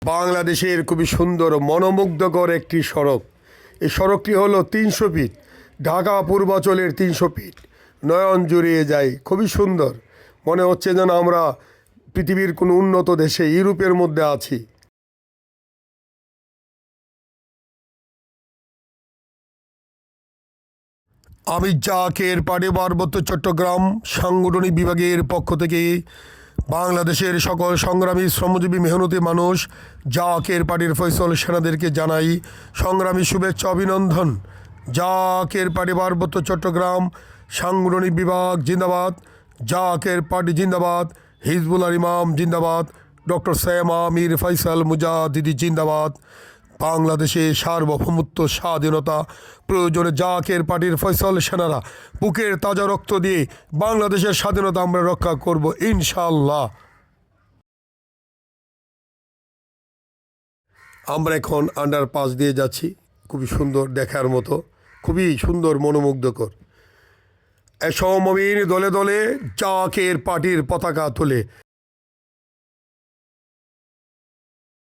বাংলাদেশের খুবই সুন্দর মনোমুগ্ধকর একটি সড়ক। এই সড়কটি হলো ৩০০ ফিট, ঢাকা পূর্বাঞ্চলের ৩০০ ফিট, নয়ন জুড়িয়ে যায়। খুবই সুন্দর, মনে হচ্ছে যেন আমরা পৃথিবীর কোনো উন্নত দেশে, ইউরোপের মধ্যে আছি। আমি জাকের পাড়ে পার্বত্য চট্টগ্রাম সাংগঠনিক বিভাগের পক্ষ থেকে বাংলাদেশের সকল সংগ্রামী শ্রমজীবী মেহনতি মানুষ জাকের পাড়ির ফয়সল সেনাদেরকে জানাই সংগ্রামী শুভেচ্ছা অভিনন্দন। জাকের পাড়ি পার্বত্য চট্টগ্রাম সাংগঠনিক বিভাগ জিন্দাবাদ, জাকের পার্টি জিন্দাবাদ, হিজবুল ইমাম জিন্দাবাদ, ডক্টর সৈয়দ আমির ফয়সাল মুজাহিদি জিন্দাবাদ। বাংলাদেশে সার্বভৌমত্ব স্বাধীনতা প্রয়োজনে জাকের পার্টির ফয়সল সেনারা বুকের তাজা রক্ত দিয়ে বাংলাদেশের স্বাধীনতা আমরা রক্ষা করব ইনশাআল্লাহ। আমরা এখন আন্ডারপাস দিয়ে যাচ্ছি, খুবই সুন্দর দেখার মতো, খুবই সুন্দর মনোমুগ্ধকর। সমবিন দলে দলে জাকের পার্টির পতাকা তুলে